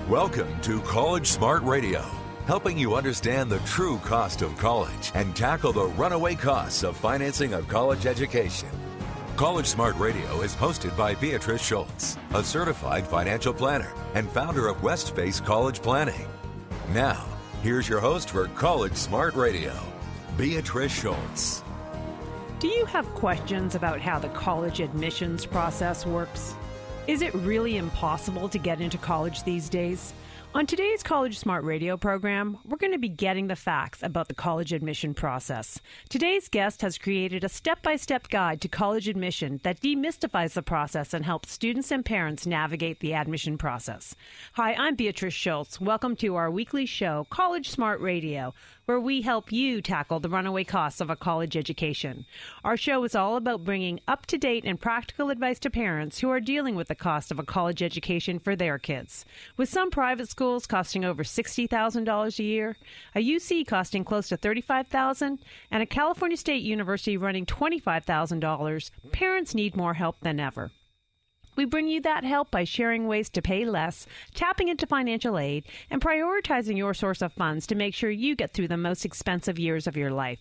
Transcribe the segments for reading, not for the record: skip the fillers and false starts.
Welcome to College Smart Radio, helping you understand the true cost of college and tackle the runaway costs of financing a college education. College Smart Radio is hosted by Beatrice Schultz, a certified financial planner and founder of Westface College Planning. Now, here's your host for College Smart Radio, Beatrice Schultz. Do you have questions about how the college admissions process works? Is it really impossible to get into college these days? On today's College Smart Radio program, we're going to be getting the facts about the college admission process. Today's guest has created a step-by-step guide to college admission that demystifies the process and helps students and parents navigate the admission process. Hi, I'm Beatrice Schultz. Welcome to our weekly show, College Smart Radio, where we help you tackle the runaway costs of a college education. Our show is all about bringing up-to-date and practical advice to parents who are dealing with the cost of a college education for their kids. With some private schools costing over $60,000 a year, a UC costing close to $35,000, and a California State University running $25,000, parents need more help than ever. We bring you that help by sharing ways to pay less, tapping into financial aid, and prioritizing your source of funds to make sure you get through the most expensive years of your life.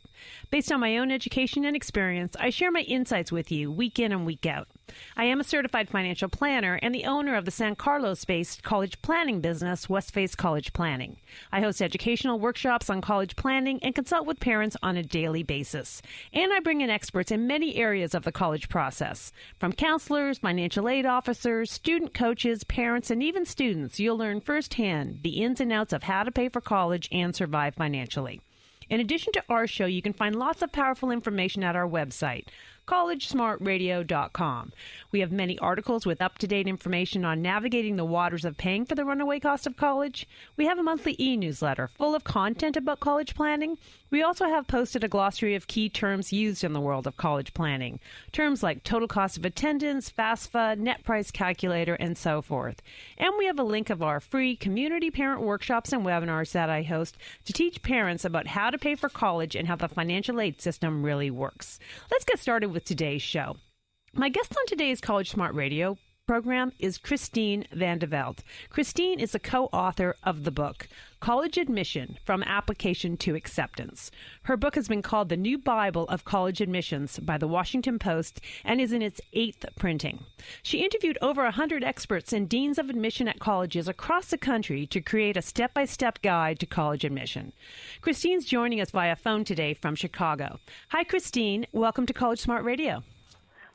Based on my own education and experience, I share my insights with you week in and week out. I am a certified financial planner and the owner of the San Carlos-based college planning business, Westface College Planning. I host educational workshops on college planning and consult with parents on a daily basis. And I bring in experts in many areas of the college process. From counselors, financial aid officers, student coaches, parents, and even students, you'll learn firsthand the ins and outs of how to pay for college and survive financially. In addition to our show, you can find lots of powerful information at our website, collegesmartradio.com. We have many articles with up-to-date information on navigating the waters of paying for the runaway cost of college. We have a monthly e-newsletter full of content about college planning. We also have posted a glossary of key terms used in the world of college planning. Terms like total cost of attendance, FAFSA, net price calculator, and so forth. And we have a link of our free community parent workshops and webinars that I host to teach parents about how to pay for college and how the financial aid system really works. Let's get started with today's show. My guest on today's College Smart Radio program is Christine VanDeVelde. Christine is the co-author of the book, College Admission, From Application to Acceptance. Her book has been called the New Bible of College Admissions by the Washington Post and is in its 8th printing. She interviewed over 100 experts and deans of admission at colleges across the country to create a step-by-step guide to college admission. Christine's joining us via phone today from Chicago. Hi, Christine. Welcome to College Smart Radio.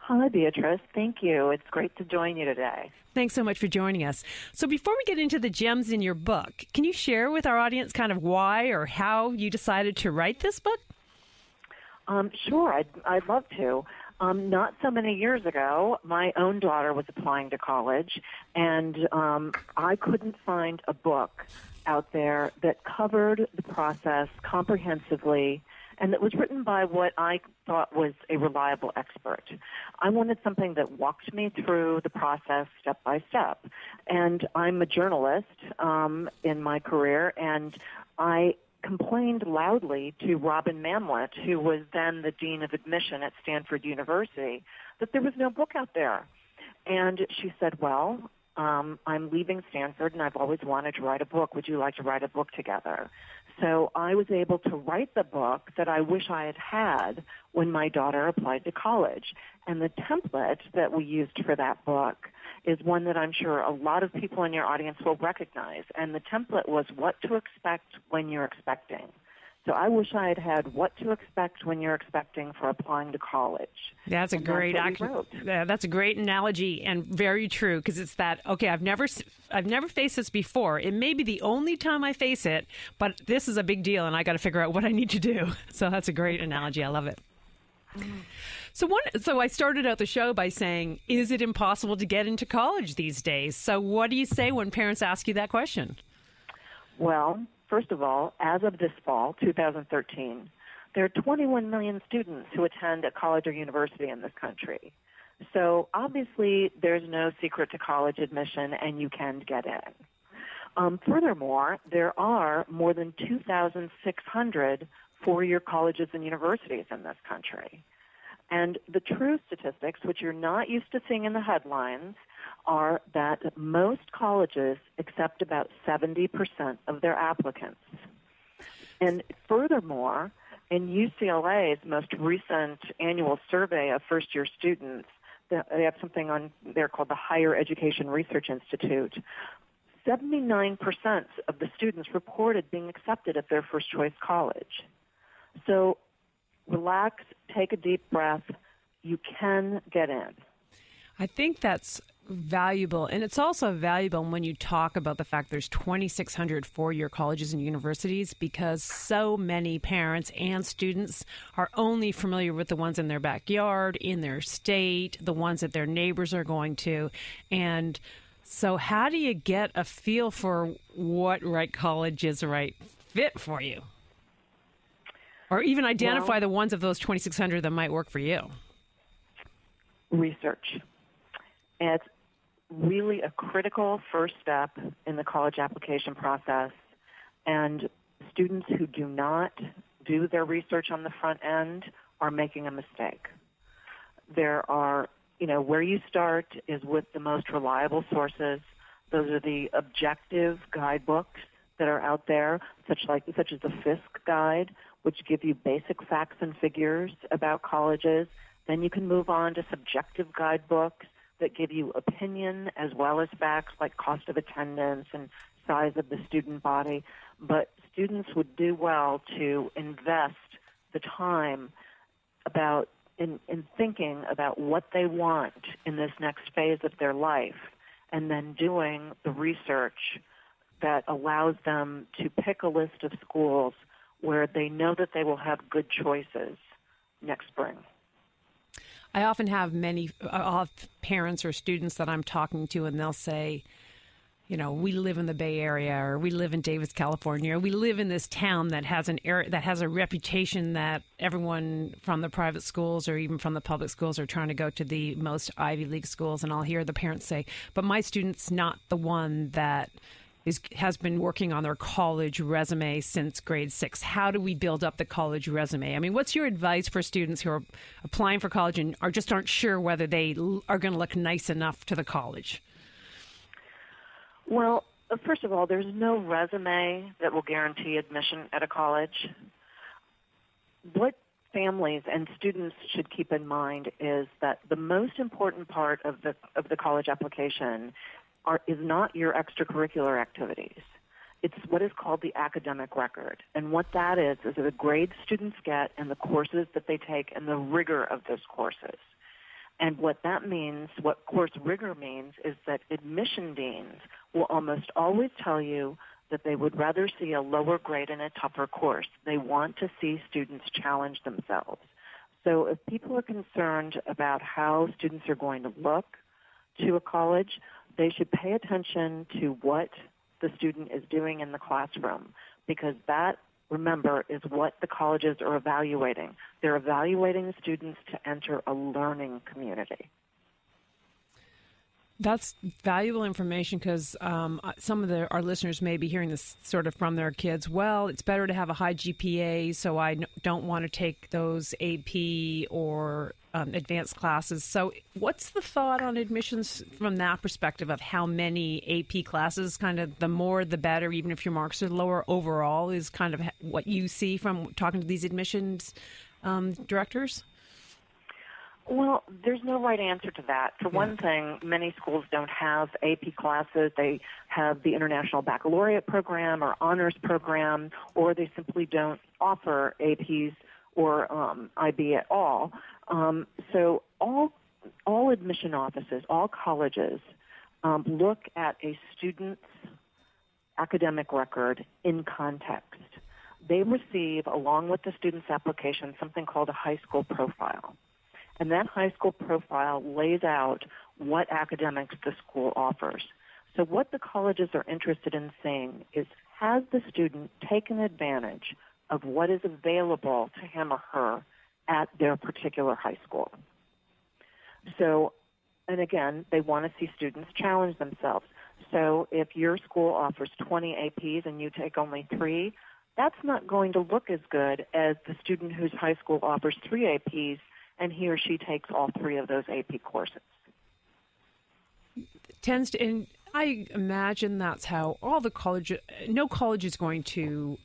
Hi, Beatrice. Thank you. It's great to join you today. Thanks so much for joining us. So before we get into the gems in your book, can you share with our audience kind of why or how you decided to write this book? Sure, I'd love to. Not so many years ago, my own daughter was applying to college, and I couldn't find a book out there that covered the process comprehensively and that was written by what I thought was a reliable expert. I wanted something that walked me through the process step by step. And I'm a journalist in my career, and I complained loudly to Robin Mamlett, who was then the Dean of Admission at Stanford University, that there was no book out there. And she said, well, I'm leaving Stanford, and I've always wanted to write a book. Would you like to write a book together? So I was able to write the book that I wish I had had when my daughter applied to college. And the template that we used for that book is one that I'm sure a lot of people in your audience will recognize. And the template was what to expect when you're expecting. So I wish I had had what to expect when you're expecting for applying to college. That's a great that's a great analogy and very true, because it's that, okay, I've never faced this before. It may be the only time I face it, but this is a big deal and I got to figure out what I need to do. So that's a great analogy. I love it. So I started out the show by saying, is it impossible to get into college these days? So what do you say when parents ask you that question? Well, first of all, as of this fall, 2013, there are 21 million students who attend a college or university in this country. So obviously, there's no secret to college admission, and you can get in. Furthermore, there are more than 2,600 four-year colleges and universities in this country. And the true statistics, which you're not used to seeing in the headlines, are that most colleges accept about 70% of their applicants. And furthermore, in UCLA's most recent annual survey of first-year students, they have something on there called the Higher Education Research Institute. 79% of the students reported being accepted at their first-choice college. So relax, take a deep breath. You can get in. I think that's valuable, and it's also valuable when you talk about the fact there's 2,600 four-year colleges and universities, because so many parents and students are only familiar with the ones in their backyard, in their state, the ones that their neighbors are going to. And so how do you get a feel for what right college is the right fit for you? Or even identify the ones of those 2,600 that might work for you? Research. It's really a critical first step in the college application process, and students who do not do their research on the front end are making a mistake. There are, where you start is with the most reliable sources. Those are the objective guidebooks that are out there, such as the Fisk Guide, which give you basic facts and figures about colleges. Then you can move on to subjective guidebooks that give you opinion as well as facts like cost of attendance and size of the student body. But students would do well to invest the time in thinking about what they want in this next phase of their life, and then doing the research that allows them to pick a list of schools where they know that they will have good choices next spring. I often have I'll have parents or students that I'm talking to, and they'll say, we live in the Bay Area, or we live in Davis, California, or we live in this town that has a reputation that everyone from the private schools or even from the public schools are trying to go to the most Ivy League schools. And I'll hear the parents say, but my student's not the one that has been working on their college resume since grade 6. How do we build up the college resume? I mean, what's your advice for students who are applying for college and aren't sure whether they are going to look nice enough to the college? Well, first of all, there's no resume that will guarantee admission at a college. What families and students should keep in mind is that the most important part of the college application is not your extracurricular activities. It's what is called the academic record. And what that is the grades students get and the courses that they take and the rigor of those courses. And what that means, what course rigor means, is that admission deans will almost always tell you that they would rather see a lower grade in a tougher course. They want to see students challenge themselves. So if people are concerned about how students are going to look to a college, they should pay attention to what the student is doing in the classroom, because that, remember, is what the colleges are evaluating. They're evaluating students to enter a learning community. That's valuable information, because some of our listeners may be hearing this sort of from their kids. Well, it's better to have a high GPA, so I don't want to take those AP or advanced classes. So what's the thought on admissions from that perspective of how many AP classes? Kind of the more the better, even if your marks are lower overall, is kind of what you see from talking to these admissions directors? Well, there's no right answer to that. For one thing, many schools don't have AP classes. They have the International Baccalaureate program or honors program, or they simply don't offer APs or IB at all. So all admission offices, all colleges look at a student's academic record in context. They receive, along with the student's application, something called a high school profile. And that high school profile lays out what academics the school offers. So what the colleges are interested in seeing is, has the student taken advantage of what is available to him or her at their particular high school? So, and again, they want to see students challenge themselves. So if your school offers 20 APs and you take only 3, that's not going to look as good as the student whose high school offers 3 APs and he or she takes all 3 of those AP courses. tends to, and I imagine that's how all the no college is going to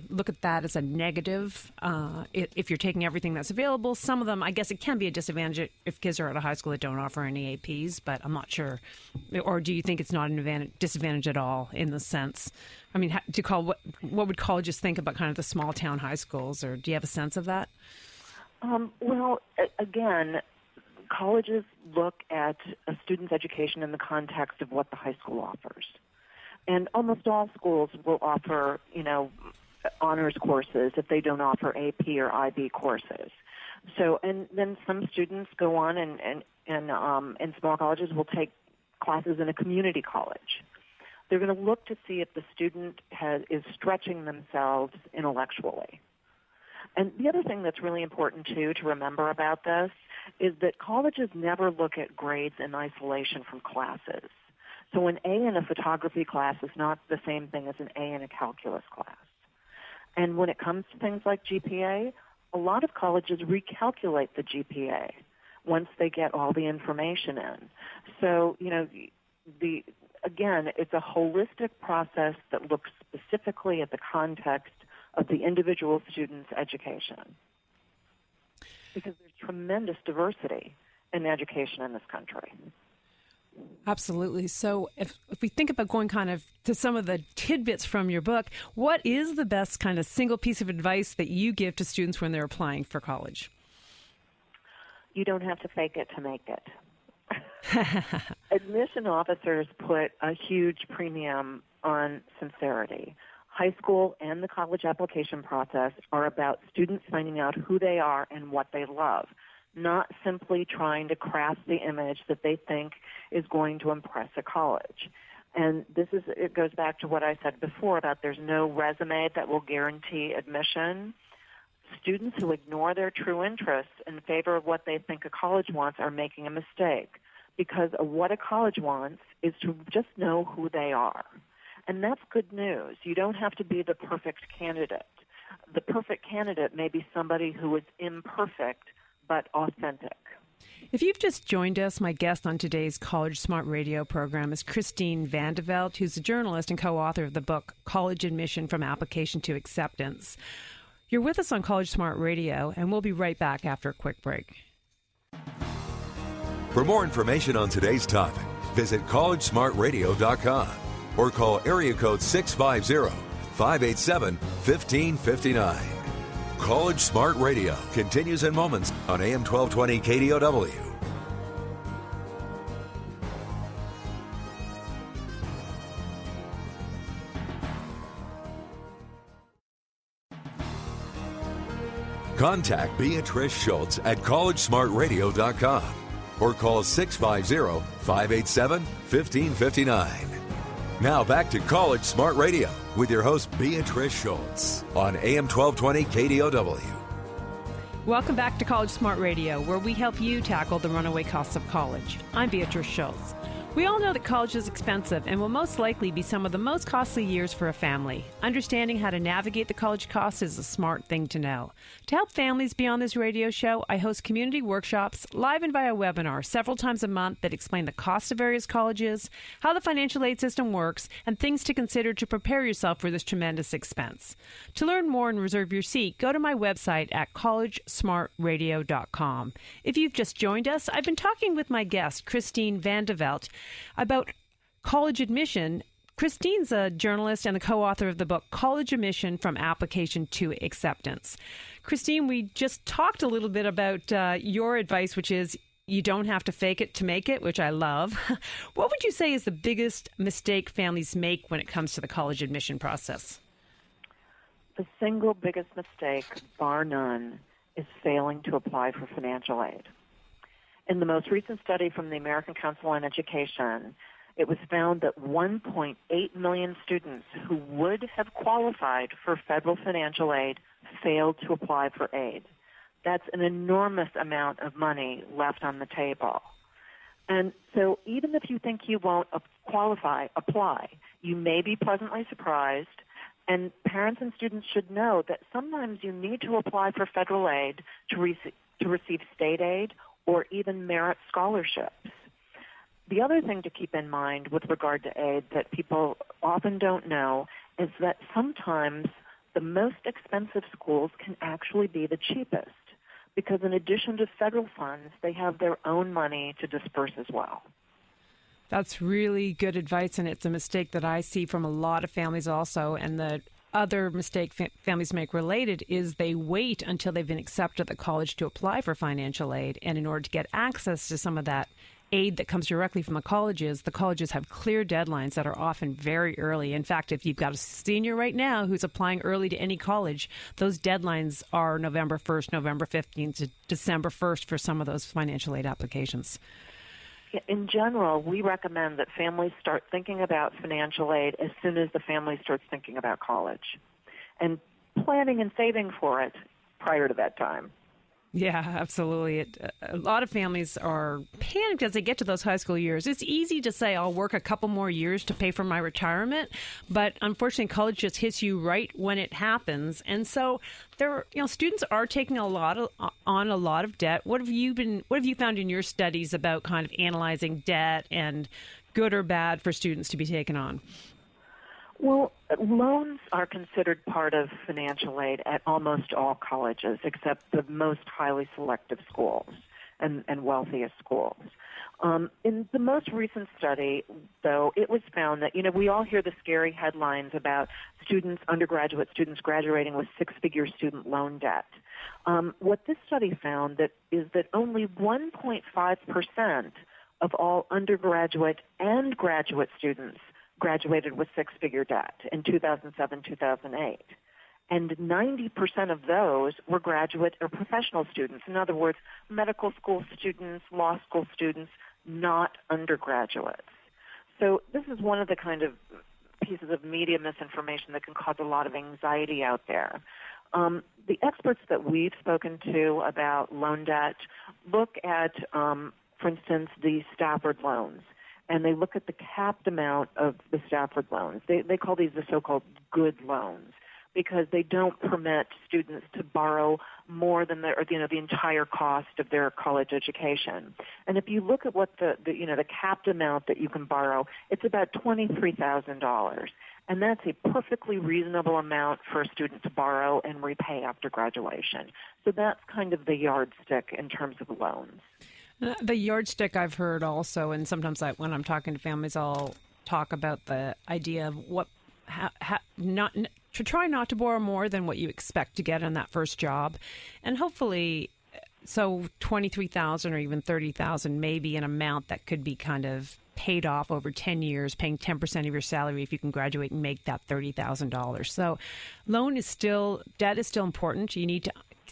look at that as a negative. If you're taking everything that's available, some of them, I guess it can be a disadvantage if kids are at a high school that don't offer any APs, but I'm not sure. Or do you think it's not an disadvantage at all in the sense? I mean, what would colleges think about kind of the small town high schools, or do you have a sense of that? Well, again, colleges look at a student's education in the context of what the high school offers. And almost all schools will offer, honors courses if they don't offer AP or IB courses. So, and then some students go on and small colleges will take classes in a community college. They're going to look to see if the student is stretching themselves intellectually. And the other thing that's really important, too, to remember about this is that colleges never look at grades in isolation from classes. So an A in a photography class is not the same thing as an A in a calculus class. And when it comes to things like GPA, a lot of colleges recalculate the GPA once they get all the information in. So, again, it's a holistic process that looks specifically at the context of the individual student's education, because there's tremendous diversity in education in this country. Absolutely. So if we think about going kind of to some of the tidbits from your book, what is the best kind of single piece of advice that you give to students when they're applying for college? You don't have to fake it to make it. Admission officers put a huge premium on sincerity. High school and the college application process are about students finding out who they are and what they love, not simply trying to craft the image that they think is going to impress a college. And it goes back to what I said before about there's no resume that will guarantee admission. Students who ignore their true interests in favor of what they think a college wants are making a mistake, because what a college wants is to just know who they are. And that's good news. You don't have to be the perfect candidate. The perfect candidate may be somebody who is imperfect but authentic. If you've just joined us, my guest on today's College Smart Radio program is Christine VanDeVelde, who's a journalist and co-author of the book College Admission from Application to Acceptance. You're with us on College Smart Radio, and we'll be right back after a quick break. For more information on today's topic, visit collegesmartradio.com. or call area code 650-587-1559. College Smart Radio continues in moments on AM 1220 KDOW. Contact Beatrice Schultz at collegesmartradio.com or call 650-587-1559. Now back to College Smart Radio with your host Beatrice Schultz on AM 1220 KDOW. Welcome back to College Smart Radio, where we help you tackle the runaway costs of college. I'm Beatrice Schultz. We all know that college is expensive and will most likely be some of the most costly years for a family. Understanding how to navigate the college costs is a smart thing to know. To help families be on this radio show, I host community workshops live and via webinar several times a month that explain the cost of various colleges, how the financial aid system works, and things to consider to prepare yourself for this tremendous expense. To learn more and reserve your seat, go to my website at collegesmartradio.com. If you've just joined us, I've been talking with my guest, Christine VanDeVelde, about college admission. Christine's a journalist and the co-author of the book College Admission from Application to Acceptance. Christine, we just talked a little bit about your advice, which is you don't have to fake it to make it, which I love. What would you say is the biggest mistake families make when it comes to the college admission process? The single biggest mistake, bar none, is failing to apply for financial aid. In the most recent study from the American Council on Education, it was found that 1.8 million students who would have qualified for federal financial aid failed to apply for aid. That's an enormous amount of money left on the table. And so even if you think you won't apply, you may be pleasantly surprised. And parents and students should know that sometimes you need to apply for federal aid to receive state aid or even merit scholarships. The other thing to keep in mind with regard to aid that people often don't know is that sometimes the most expensive schools can actually be the cheapest, because in addition to federal funds, they have their own money to disperse as well. That's really good advice, and it's a mistake that I see from a lot of families also. And the other mistake families make related is they wait until they've been accepted at the college to apply for financial aid. And in order to get access to some of that aid that comes directly from the colleges have clear deadlines that are often very early. In fact, if you've got a senior right now who's applying early to any college, those deadlines are November 1st, November 15th to December 1st for some of those financial aid applications. In general, we recommend that families start thinking about financial aid as soon as the family starts thinking about college, and planning and saving for it prior to that time. Yeah, absolutely. A lot of families are panicked as they get to those high school years. It's easy to say, I'll work a couple more years to pay for my retirement, but unfortunately, college just hits you right when it happens. And so students are taking on a lot of debt. What have you found in your studies about kind of analyzing debt and good or bad for students to be taken on? Well, loans are considered part of financial aid at almost all colleges, except the most highly selective schools and wealthiest schools. In the most recent study, though, it was found that, we all hear the scary headlines about undergraduate students graduating with six-figure student loan debt. What this study found is that only 1.5% of all undergraduate and graduate students graduated with six-figure debt in 2007-2008. And 90% of those were graduate or professional students. In other words, medical school students, law school students, not undergraduates. So this is one of the kind of pieces of media misinformation that can cause a lot of anxiety out there. The experts that we've spoken to about loan debt look at, for instance, the Stafford loans. And they look at the capped amount of the Stafford loans. They call these the so-called good loans because they don't permit students to borrow more than the entire cost of their college education. And if you look at what the capped amount that you can borrow, it's about $23,000. And that's a perfectly reasonable amount for a student to borrow and repay after graduation. So that's kind of the yardstick in terms of loans. The yardstick I've heard also, and sometimes when I'm talking to families, I'll talk about the idea of to try not to borrow more than what you expect to get on that first job, and hopefully, so $23,000 or even $30,000 may be an amount that could be kind of paid off over 10 years, paying 10% of your salary if you can graduate and make that $30,000. So, debt is still important.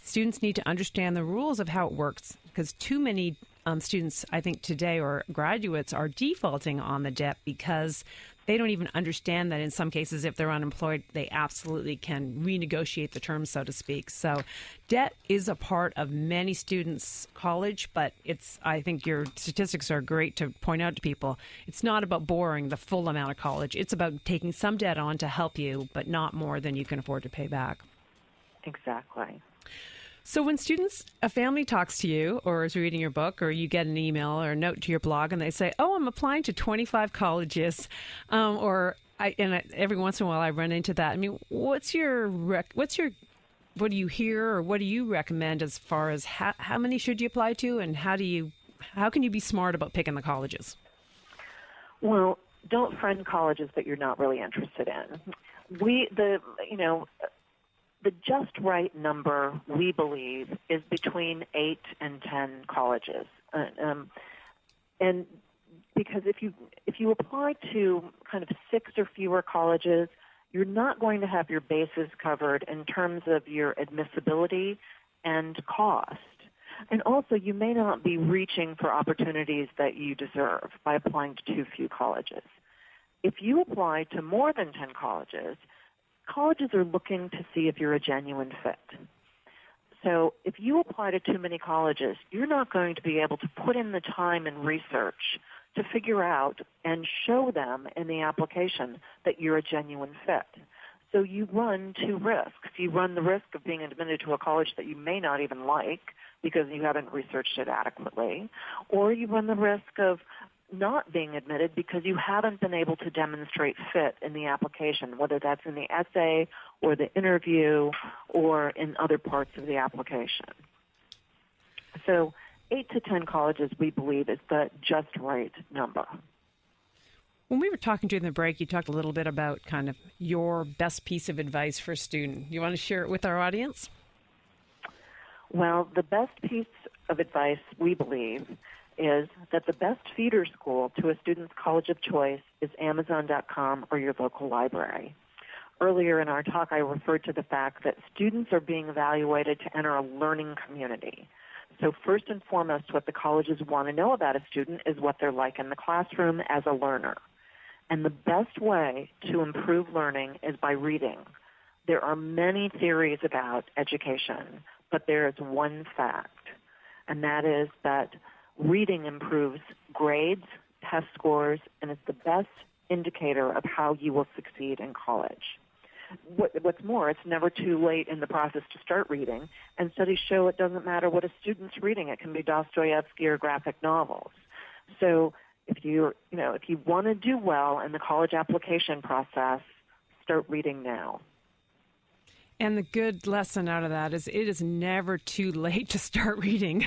Students need to understand the rules of how it works, because too many students, I think today, or graduates, are defaulting on the debt because they don't even understand that in some cases, if they're unemployed, they absolutely can renegotiate the terms, so to speak. So debt is a part of many students' college, but I think your statistics are great to point out to people. It's not about borrowing the full amount of college. It's about taking some debt on to help you, but not more than you can afford to pay back. Exactly. So when a family talks to you or is reading your book, or you get an email or a note to your blog and they say, I'm applying to 25 colleges, every once in a while I run into that. I mean, what do you hear or what do you recommend as far as how many should you apply to, and how can you be smart about picking the colleges? Well, don't friend colleges that you're not really interested in. The just right number, we believe, is between 8 and 10 colleges. And because if you apply to kind of 6 or fewer colleges, you're not going to have your bases covered in terms of your admissibility and cost. And also, you may not be reaching for opportunities that you deserve by applying to too few colleges. If you apply to more than 10 colleges are looking to see if you're a genuine fit. So if you apply to too many colleges, you're not going to be able to put in the time and research to figure out and show them in the application that you're a genuine fit. So you run two risks. You run the risk of being admitted to a college that you may not even like because you haven't researched it adequately, or you run the risk of not being admitted because you haven't been able to demonstrate fit in the application, whether that's in the essay or the interview or in other parts of the application. So 8 to 10 colleges, we believe, is the just right number. When we were talking during the break, you talked a little bit about kind of your best piece of advice for a student. You want to share it with our audience? Well, the best piece of advice, we believe, is that the best feeder school to a student's college of choice is Amazon.com or your local library. Earlier in our talk, I referred to the fact that students are being evaluated to enter a learning community. So first and foremost, what the colleges want to know about a student is what they're like in the classroom as a learner. And the best way to improve learning is by reading. There are many theories about education, but there is one fact, and that is that reading improves grades, test scores, and it's the best indicator of how you will succeed in college. What's more, it's never too late in the process to start reading, and studies show it doesn't matter what a student's reading. It can be Dostoevsky or graphic novels. So if you want to do well in the college application process, start reading now. And the good lesson out of that is it is never too late to start reading.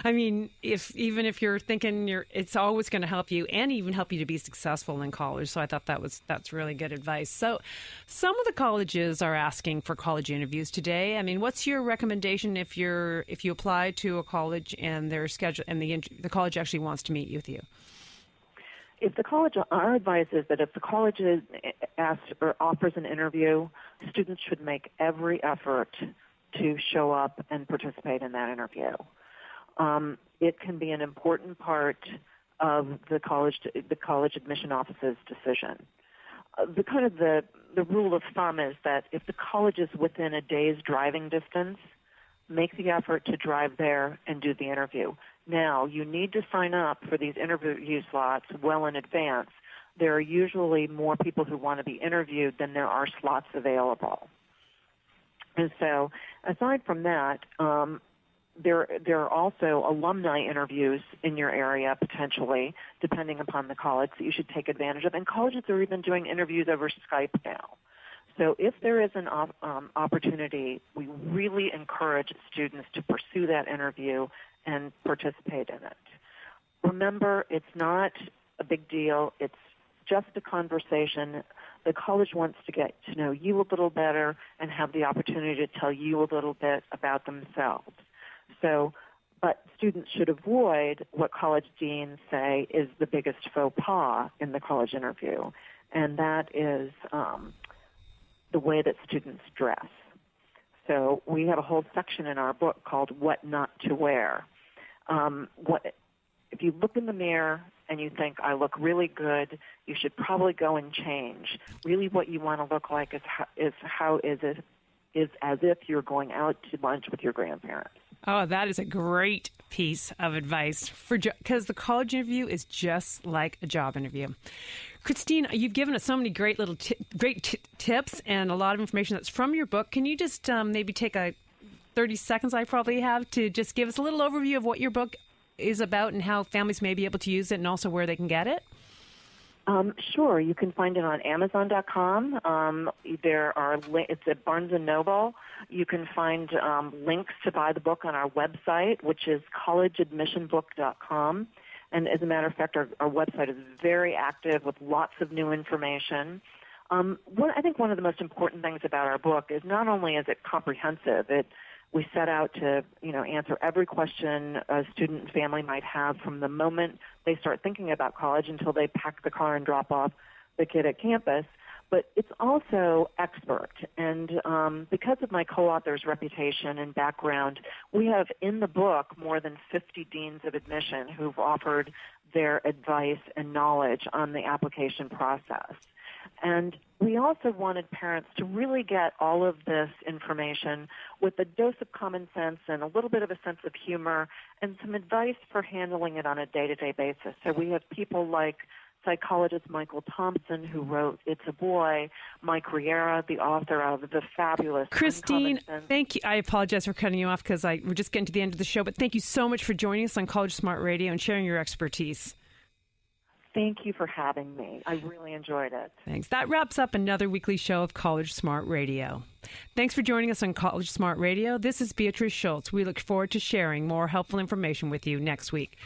I mean, even if you're thinking it's always going to help you and even help you to be successful in college. So I thought that's really good advice. So some of the colleges are asking for college interviews today. I mean, what's your recommendation if you apply to a college and their schedule and the college actually wants to meet with you? If the college, our advice is that if the college asks or offers an interview, students should make every effort to show up and participate in that interview. It can be an important part of the college admission office's decision. The rule of thumb is that if the college is within a day's driving distance, make the effort to drive there and do the interview. Now, you need to sign up for these interview slots well in advance. There are usually more people who want to be interviewed than there are slots available. And so, aside from that, there are also alumni interviews in your area, potentially, depending upon the college, that you should take advantage of. And colleges are even doing interviews over Skype now. So if there is an opportunity, we really encourage students to pursue that interview and participate in it. Remember, it's not a big deal. It's just a conversation. The college wants to get to know you a little better and have the opportunity to tell you a little bit about themselves. But students should avoid what college deans say is the biggest faux pas in the college interview, and that is the way that students dress. So we have a whole section in our book called What Not to Wear. If you look in the mirror and you think, I look really good, you should probably go and change. Really what you want to look like is as if you're going out to lunch with your grandparents. Oh, that is a great piece of advice because the college interview is just like a job interview. Christine, you've given us so many great little tips and a lot of information that's from your book. Can you just maybe take 30 seconds I probably have to just give us a little overview of what your book is about and how families may be able to use it and also where they can get it? Sure. You can find it on Amazon.com. It's at Barnes & Noble. You can find links to buy the book on our website, which is collegeadmissionbook.com. And as a matter of fact, our website is very active with lots of new information. I think one of the most important things about our book is not only is it comprehensive, we set out to, answer every question a student and family might have from the moment they start thinking about college until they pack the car and drop off the kid at campus. But it's also expert. And because of my co-author's reputation and background, we have in the book more than 50 deans of admission who've offered their advice and knowledge on the application process. And we also wanted parents to really get all of this information with a dose of common sense and a little bit of a sense of humor and some advice for handling it on a day-to-day basis. So we have people like psychologist Michael Thompson, who wrote It's a Boy, Mike Riera, the author of the fabulous Christine, thank you. I apologize for cutting you off because we're just getting to the end of the show, but thank you so much for joining us on College Smart Radio and sharing your expertise. Thank you for having me. I really enjoyed it. Thanks. That wraps up another weekly show of College Smart Radio. Thanks for joining us on College Smart Radio. This is Beatrice Schultz. We look forward to sharing more helpful information with you next week.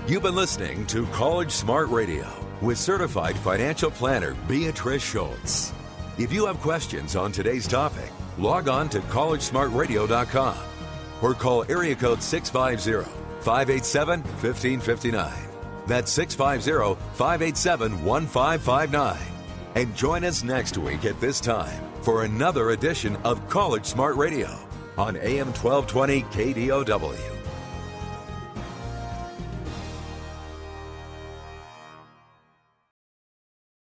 You've been listening to College Smart Radio with certified financial planner Beatrice Schultz. If you have questions on today's topic, log on to collegesmartradio.com or call area code 650-587-1559. That's 650-587-1559. And join us next week at this time for another edition of College Smart Radio on AM 1220 KDOW.